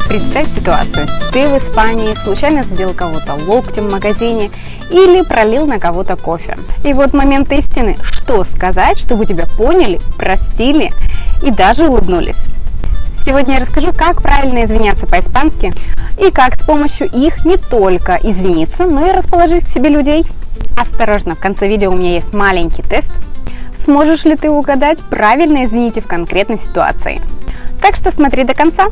Представь ситуацию. Ты в Испании случайно задел кого-то локтем в магазине или пролил на кого-то кофе. И вот момент истины. Что сказать, чтобы тебя поняли, простили и даже улыбнулись? Сегодня я расскажу, как правильно извиняться по-испански и как с помощью их не только извиниться, но и расположить к себе людей. Осторожно, в конце видео у меня есть маленький тест. Сможешь ли ты угадать, правильно извините в конкретной ситуации? Так что смотри до конца.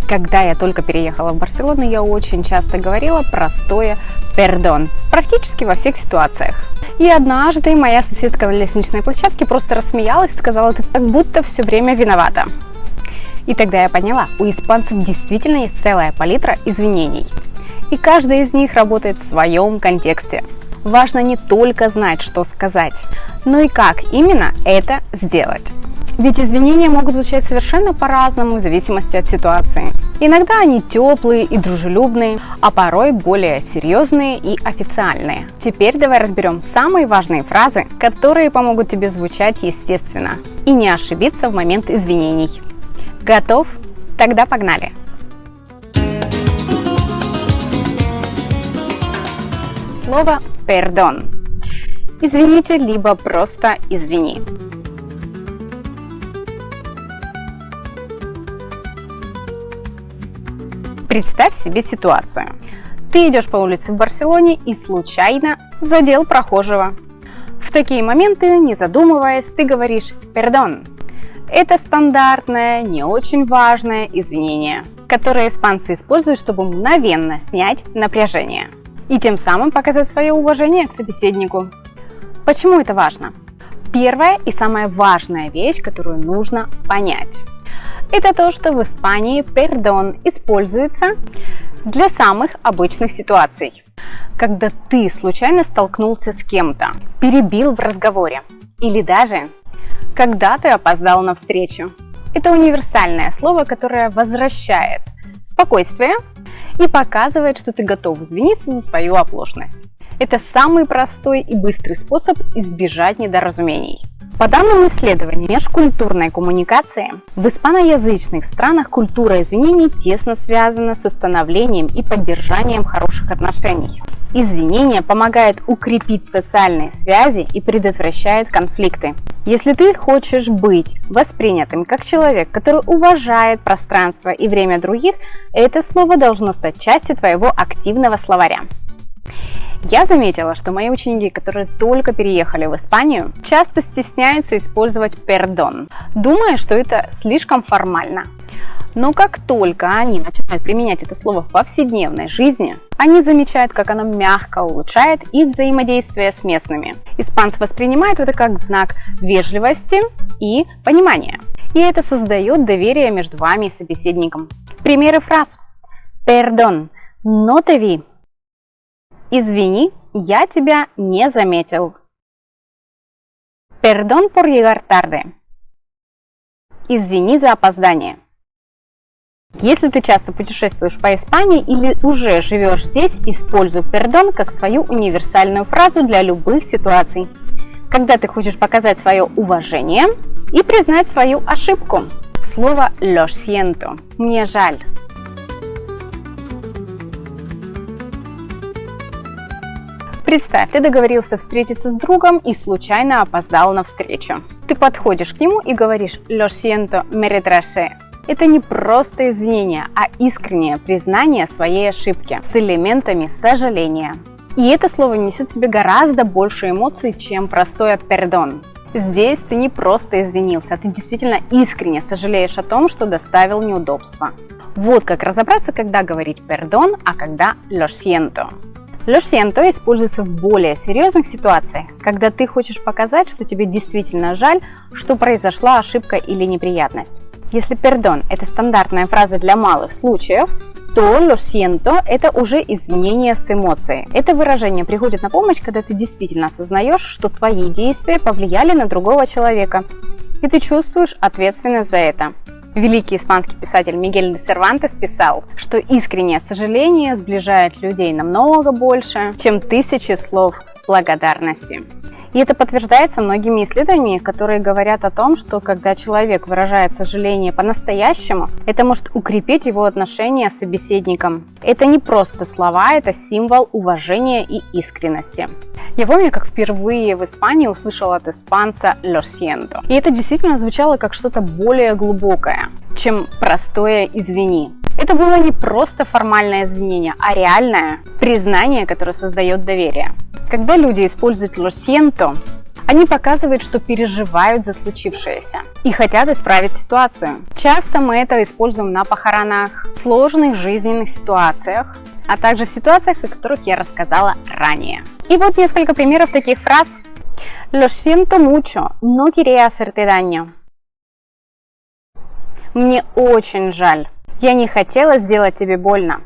Когда я только переехала в Барселону, я очень часто говорила простое «perdón» практически во всех ситуациях. И однажды моя соседка на лестничной площадке просто рассмеялась и сказала: «Ты как будто все время виновата». И тогда я поняла, у испанцев действительно есть целая палитра извинений. И каждая из них работает в своем контексте. Важно не только знать, что сказать, но и как именно это сделать. Ведь извинения могут звучать совершенно по-разному в зависимости от ситуации. Иногда они теплые и дружелюбные, а порой более серьезные и официальные. Теперь давай разберем самые важные фразы, которые помогут тебе звучать естественно и не ошибиться в момент извинений. Готов? Тогда погнали! Слово «perdón». Извините, либо просто извини. Представь себе ситуацию. Ты идешь по улице в Барселоне и случайно задел прохожего. В такие моменты, не задумываясь, ты говоришь «perdón». Это стандартное, не очень важное извинение, которое испанцы используют, чтобы мгновенно снять напряжение и тем самым показать свое уважение к собеседнику. Почему это важно? Первая и самая важная вещь, которую нужно понять, это то, что в Испании perdón используется для самых обычных ситуаций. Когда ты случайно столкнулся с кем-то, перебил в разговоре или даже когда ты опоздал на встречу. Это универсальное слово, которое возвращает спокойствие и показывает, что ты готов извиниться за свою оплошность. Это самый простой и быстрый способ избежать недоразумений. По данным исследований межкультурной коммуникации, в испаноязычных странах культура извинений тесно связана с установлением и поддержанием хороших отношений. Извинения помогают укрепить социальные связи и предотвращают конфликты. Если ты хочешь быть воспринятым как человек, который уважает пространство и время других, это слово должно стать частью твоего активного словаря. Я заметила, что мои ученики, которые только переехали в Испанию, часто стесняются использовать perdón, думая, что это слишком формально. Но как только они начинают применять это слово в повседневной жизни, они замечают, как оно мягко улучшает их взаимодействие с местными. Испанцы воспринимают это как знак вежливости и понимания. И это создает доверие между вами и собеседником. Примеры фраз: perdón, no te vi. Извини, я тебя не заметил. Perdón por llegar tarde. Извини за опоздание. Если ты часто путешествуешь по Испании или уже живешь здесь, используй perdón как свою универсальную фразу для любых ситуаций, когда ты хочешь показать свое уважение и признать свою ошибку. Слово lo siento. Мне жаль. Представь, ты договорился встретиться с другом и случайно опоздал на встречу. Ты подходишь к нему и говоришь «Lo siento, me retrasé». Это не просто извинение, а искреннее признание своей ошибки с элементами сожаления. И это слово несет в себе гораздо больше эмоций, чем простое perdón. Здесь ты не просто извинился, а ты действительно искренне сожалеешь о том, что доставил неудобства. Вот как разобраться, когда говорить perdón, а когда lo siento. Lo siento используется в более серьезных ситуациях, когда ты хочешь показать, что тебе действительно жаль, что произошла ошибка или неприятность. Если perdón – это стандартная фраза для малых случаев, то lo siento – это уже извинение с эмоцией. Это выражение приходит на помощь, когда ты действительно осознаешь, что твои действия повлияли на другого человека, и ты чувствуешь ответственность за это. Великий испанский писатель Мигель де Сервантес писал, что искреннее сожаление сближает людей намного больше, чем тысячи слов благодарности. И это подтверждается многими исследованиями, которые говорят о том, что когда человек выражает сожаление по-настоящему, это может укрепить его отношения с собеседником. Это не просто слова, это символ уважения и искренности. Я помню, как впервые в Испании услышала от испанца «lo siento». И это действительно звучало как что-то более глубокое, чем простое «извини». Это было не просто формальное извинение, а реальное признание, которое создает доверие. Когда люди используют «lo siento», они показывают, что переживают за случившееся и хотят исправить ситуацию. Часто мы это используем на похоронах, в сложных жизненных ситуациях, а также в ситуациях, о которых я рассказала ранее. И вот несколько примеров таких фраз. «Lo siento mucho, no quería hacerte daño». «Мне очень жаль, я не хотела сделать тебе больно».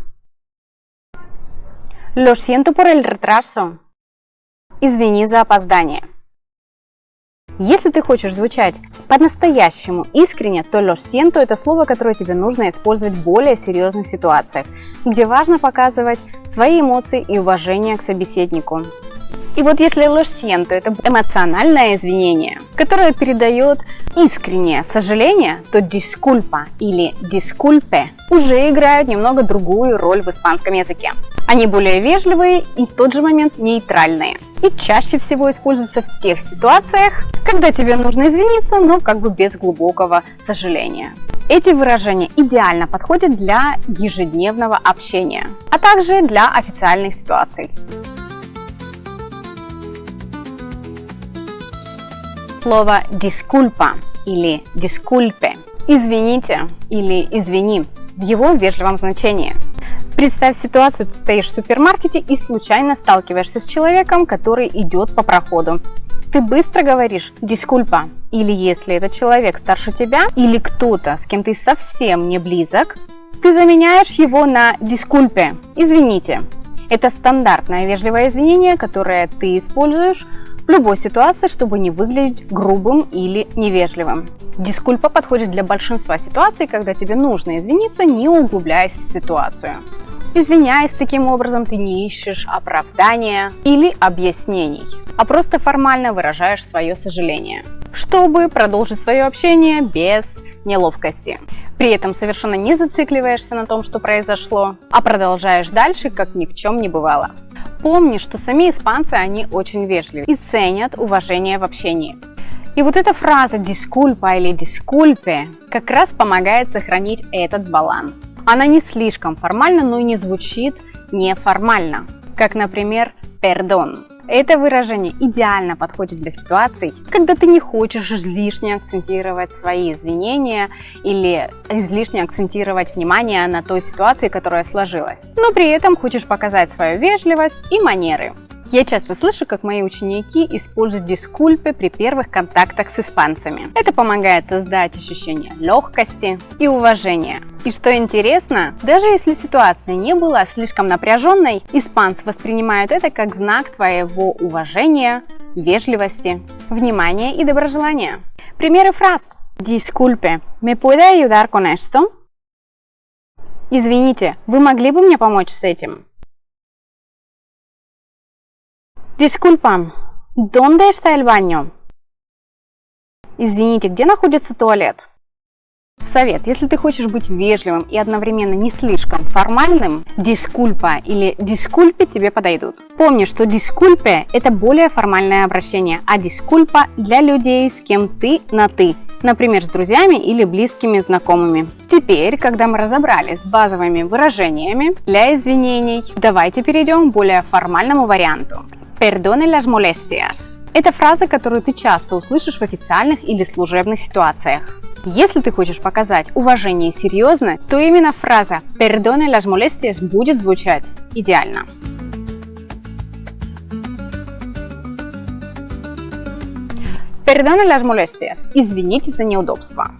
«Lo siento por el retraso». «Извини за опоздание». Если ты хочешь звучать по-настоящему искренне, то «lo siento» – это слово, которое тебе нужно использовать в более серьезных ситуациях, где важно показывать свои эмоции и уважение к собеседнику. И вот если «lo siento» – это эмоциональное извинение, которое передает искреннее сожаление, то «disculpa» или «disculpe» уже играют немного другую роль в испанском языке. Они более вежливые и в тот же момент нейтральные. И чаще всего используются в тех ситуациях, когда тебе нужно извиниться, но как бы без глубокого сожаления. Эти выражения идеально подходят для ежедневного общения, а также для официальных ситуаций. Слово «disculpa» или «disculpe» – «извините» или «извини» в его вежливом значении. Представь ситуацию, ты стоишь в супермаркете и случайно сталкиваешься с человеком, который идет по проходу. Ты быстро говоришь «disculpa», или если этот человек старше тебя, или кто-то, с кем ты совсем не близок, ты заменяешь его на «disculpe» – «извините». Это стандартное вежливое извинение, которое ты используешь в любой ситуации, чтобы не выглядеть грубым или невежливым. «Disculpa» подходит для большинства ситуаций, когда тебе нужно извиниться, не углубляясь в ситуацию. Извиняясь таким образом, ты не ищешь оправдания или объяснений, а просто формально выражаешь свое сожаление, чтобы продолжить свое общение без неловкости. При этом совершенно не зацикливаешься на том, что произошло, а продолжаешь дальше, как ни в чем не бывало. Помни, что сами испанцы, они очень вежливы и ценят уважение в общении. И вот эта фраза «disculpa» или «disculpe» как раз помогает сохранить этот баланс. Она не слишком формальна, но и не звучит неформально, как, например, «perdón». Это выражение идеально подходит для ситуаций, когда ты не хочешь излишне акцентировать свои извинения или излишне акцентировать внимание на той ситуации, которая сложилась, но при этом хочешь показать свою вежливость и манеры. Я часто слышу, как мои ученики используют «disculpe» при первых контактах с испанцами. Это помогает создать ощущение легкости и уважения. И что интересно, даже если ситуация не была слишком напряженной, испанцы воспринимают это как знак твоего уважения, вежливости, внимания и доброжелания. Примеры фраз. «Disculpe, ¿me puede ayudar con esto?» «Извините, вы могли бы мне помочь с этим?» «Disculpa, ¿dónde está el baño?» Извините, где находится туалет? Совет. Если ты хочешь быть вежливым и одновременно не слишком формальным, «disculpa» или «disculpe» тебе подойдут. Помни, что «disculpe» – это более формальное обращение, а «disculpa» для людей, с кем ты на «ты», например, с друзьями или близкими знакомыми. Теперь, когда мы разобрались с базовыми выражениями для извинений, давайте перейдем к более формальному варианту. «Perdone las molestias». Это фраза, которую ты часто услышишь в официальных или служебных ситуациях. Если ты хочешь показать уважение серьезно, то именно фраза «Perdone las molestias» будет звучать идеально. «Perdone las molestias» – «извините за неудобство».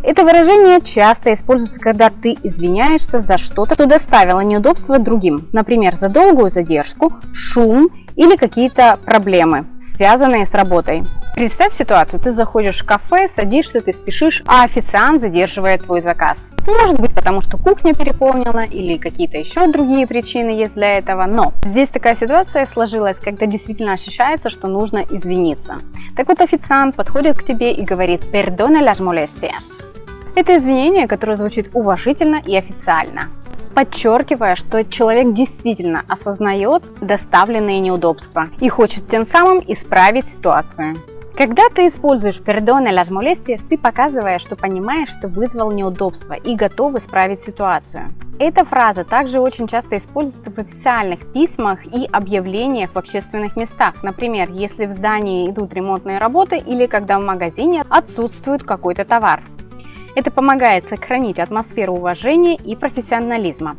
Это выражение часто используется, когда ты извиняешься за что-то, что доставило неудобства другим, например, за долгую задержку, шум или какие-то проблемы, связанные с работой. Представь ситуацию, ты заходишь в кафе, садишься, ты спешишь, а официант задерживает твой заказ. Может быть, потому что кухня переполнена или какие-то еще другие причины есть для этого, но здесь такая ситуация сложилась, когда действительно ощущается, что нужно извиниться. Так вот, официант подходит к тебе и говорит «Perdona las molestias». Это извинение, которое звучит уважительно и официально, подчеркивая, что человек действительно осознает доставленные неудобства и хочет тем самым исправить ситуацию. Когда ты используешь «Perdona las molestias», ты показываешь, что понимаешь, что вызвал неудобство и готов исправить ситуацию. Эта фраза также очень часто используется в официальных письмах и объявлениях в общественных местах. Например, если в здании идут ремонтные работы или когда в магазине отсутствует какой-то товар. Это помогает сохранить атмосферу уважения и профессионализма.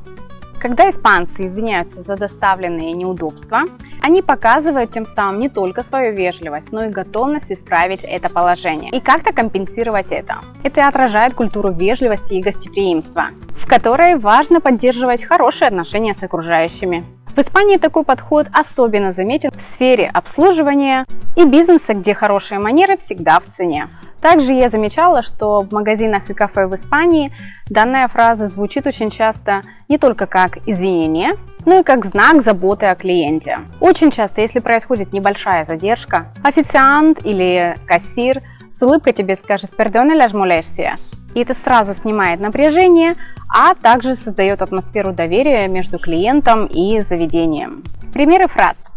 Когда испанцы извиняются за доставленные неудобства, они показывают тем самым не только свою вежливость, но и готовность исправить это положение и как-то компенсировать это. Это отражает культуру вежливости и гостеприимства, в которой важно поддерживать хорошие отношения с окружающими. В Испании такой подход особенно заметен в сфере обслуживания и бизнеса, где хорошие манеры всегда в цене. Также я замечала, что в магазинах и кафе в Испании данная фраза звучит очень часто не только как извинение, но и как знак заботы о клиенте. Очень часто, если происходит небольшая задержка, официант или кассир с улыбкой тебе скажет «Perdona las molestias». И это сразу снимает напряжение, а также создает атмосферу доверия между клиентом и заведением. Примеры фраз.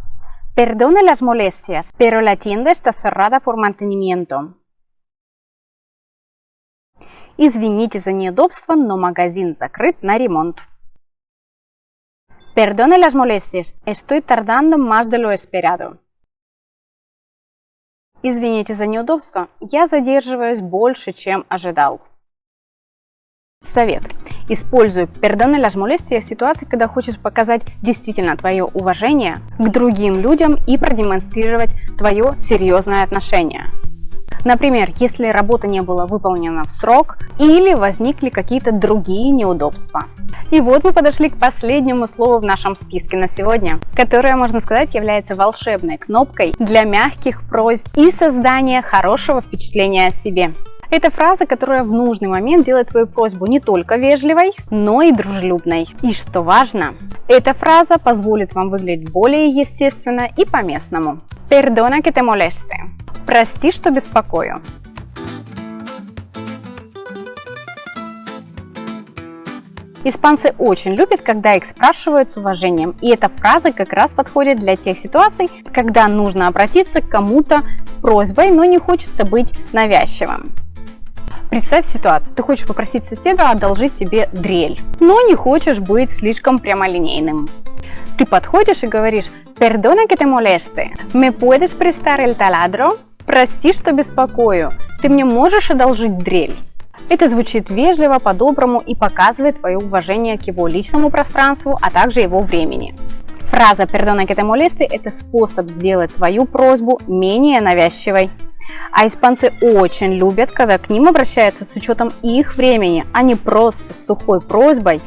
«Perdona las molestias, pero la tienda está cerrada por mantenimiento». Извините за неудобство, но магазин закрыт на ремонт. Perdone las molestias, estoy tardando más de lo esperado. Извините за неудобство, я задерживаюсь больше, чем ожидал. Совет. Используй perdone las molestias в ситуации, когда хочешь показать действительно твое уважение к другим людям и продемонстрировать твое серьезное отношение. Например, если работа не была выполнена в срок или возникли какие-то другие неудобства. И вот мы подошли к последнему слову в нашем списке на сегодня, которое, можно сказать, является волшебной кнопкой для мягких просьб и создания хорошего впечатления о себе. Это фраза, которая в нужный момент делает твою просьбу не только вежливой, но и дружелюбной. И что важно, эта фраза позволит вам выглядеть более естественно и по-местному. Perdona que te moleste. Прости, что беспокою. Испанцы очень любят, когда их спрашивают с уважением, и эта фраза как раз подходит для тех ситуаций, когда нужно обратиться к кому-то с просьбой, но не хочется быть навязчивым. Представь ситуацию, ты хочешь попросить соседа одолжить тебе дрель, но не хочешь быть слишком прямолинейным. Ты подходишь и говоришь «Perdona que te moleste, ¿me puedes prestar el taladro?» Прости, что беспокою, ты мне можешь одолжить дрель? Это звучит вежливо, по-доброму и показывает твое уважение к его личному пространству, а также его времени. Фраза «Perdona que te moleste» – это способ сделать твою просьбу менее навязчивой. А испанцы очень любят, когда к ним обращаются с учетом их времени, а не просто с сухой просьбой.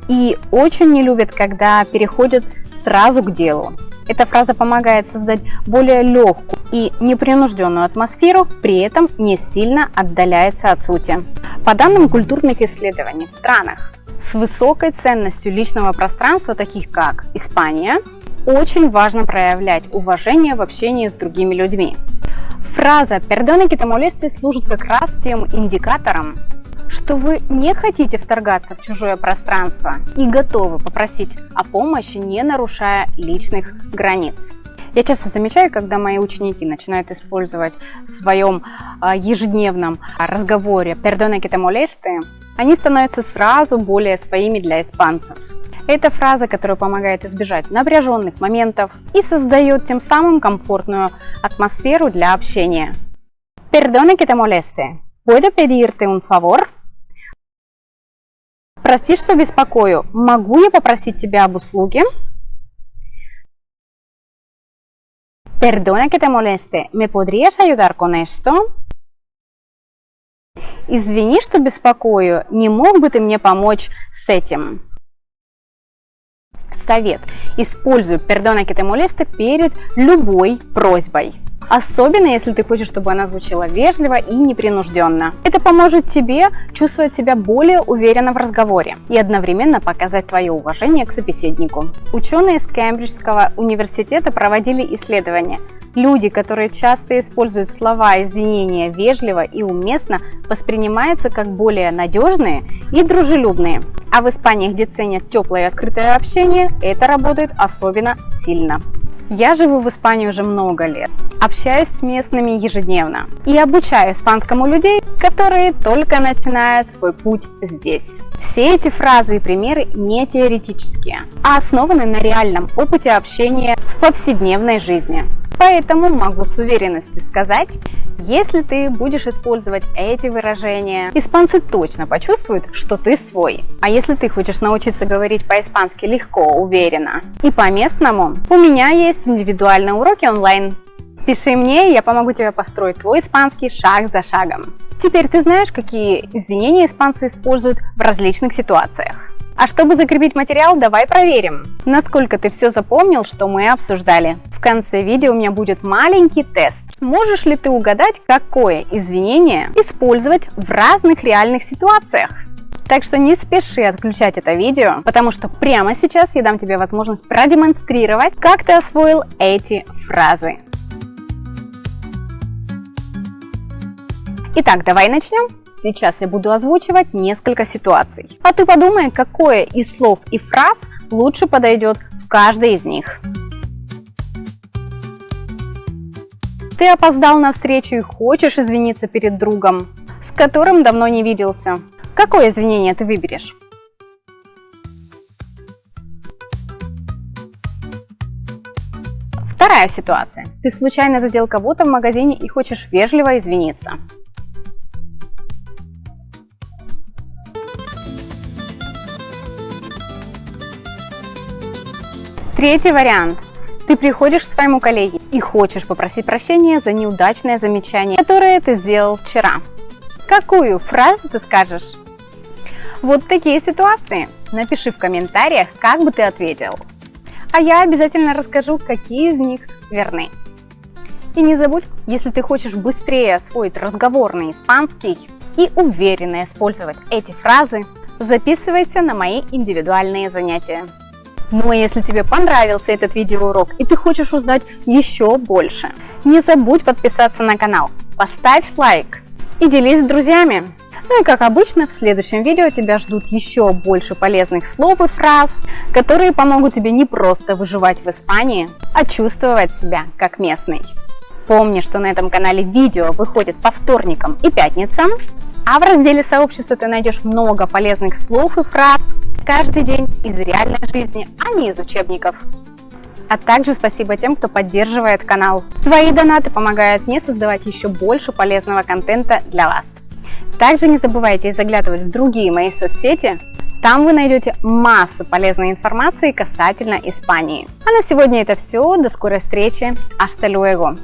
И очень не любят, когда переходят сразу к делу. Эта фраза помогает создать более легкую и непринужденную атмосферу, при этом не сильно отдаляется от сути. По данным культурных исследований в странах с высокой ценностью личного пространства, таких как Испания, очень важно проявлять уважение в общении с другими людьми. Фраза «Perdona que te moleste» служит как раз тем индикатором, что вы не хотите вторгаться в чужое пространство и готовы попросить о помощи, не нарушая личных границ. Я часто замечаю, когда мои ученики начинают использовать в своем ежедневном разговоре «Perdona que te moleste», они становятся сразу более своими для испанцев. Это фраза, которая помогает избежать напряженных моментов и создает тем самым комфортную атмосферу для общения. Perdona que te moleste. ¿Puedo pedirte un favor? Прости, что беспокою. Могу я попросить тебя об услуге? Perdona que te moleste. ¿Me podrías ayudar con esto? Извини, что беспокою. Не мог бы ты мне помочь с этим? Совет. Используй perdona que te moleste перед любой просьбой. Особенно, если ты хочешь, чтобы она звучала вежливо и непринужденно. Это поможет тебе чувствовать себя более уверенно в разговоре и одновременно показать твое уважение к собеседнику. Ученые из Кембриджского университета проводили исследования. Люди, которые часто используют слова извинения вежливо и уместно, воспринимаются как более надежные и дружелюбные. А в Испании, где ценят теплое и открытое общение, это работает особенно сильно. Я живу в Испании уже много лет, общаюсь с местными ежедневно и обучаю испанскому людей, которые только начинают свой путь здесь. Все эти фразы и примеры не теоретические, а основаны на реальном опыте общения в повседневной жизни. Поэтому могу с уверенностью сказать, если ты будешь использовать эти выражения, испанцы точно почувствуют, что ты свой. А если ты хочешь научиться говорить по-испански легко, уверенно и по-местному, у меня есть индивидуальные уроки онлайн. Пиши мне, я помогу тебе построить твой испанский шаг за шагом. Теперь ты знаешь, какие извинения испанцы используют в различных ситуациях. А чтобы закрепить материал, давай проверим, насколько ты все запомнил, что мы обсуждали. В конце видео у меня будет маленький тест. Сможешь ли ты угадать, какое извинение использовать в разных реальных ситуациях? Так что не спеши отключать это видео, потому что прямо сейчас я дам тебе возможность продемонстрировать, как ты освоил эти фразы. Итак, давай начнем. Сейчас я буду озвучивать несколько ситуаций. А ты подумай, какое из слов и фраз лучше подойдет в каждой из них. Ты опоздал на встречу и хочешь извиниться перед другом, с которым давно не виделся. Какое извинение ты выберешь? Вторая ситуация. Ты случайно задел кого-то в магазине и хочешь вежливо извиниться. Третий вариант. Ты приходишь к своему коллеге и хочешь попросить прощения за неудачное замечание, которое ты сделал вчера. Какую фразу ты скажешь? Вот такие ситуации. Напиши в комментариях, как бы ты ответил. А я обязательно расскажу, какие из них верны. И не забудь, если ты хочешь быстрее освоить разговорный испанский и уверенно использовать эти фразы, записывайся на мои индивидуальные занятия. Ну а если тебе понравился этот видеоурок и ты хочешь узнать еще больше, не забудь подписаться на канал, поставь лайк и делись с друзьями. Ну и как обычно, в следующем видео тебя ждут еще больше полезных слов и фраз, которые помогут тебе не просто выживать в Испании, а чувствовать себя как местный. Помни, что на этом канале видео выходит по вторникам и пятницам, а в разделе сообщества ты найдешь много полезных слов и фраз каждый день из реальной жизни, а не из учебников. А также спасибо тем, кто поддерживает канал. Твои донаты помогают мне создавать еще больше полезного контента для вас. Также не забывайте заглядывать в другие мои соцсети. Там вы найдете массу полезной информации касательно Испании. А на сегодня это все. До скорой встречи. Hasta luego.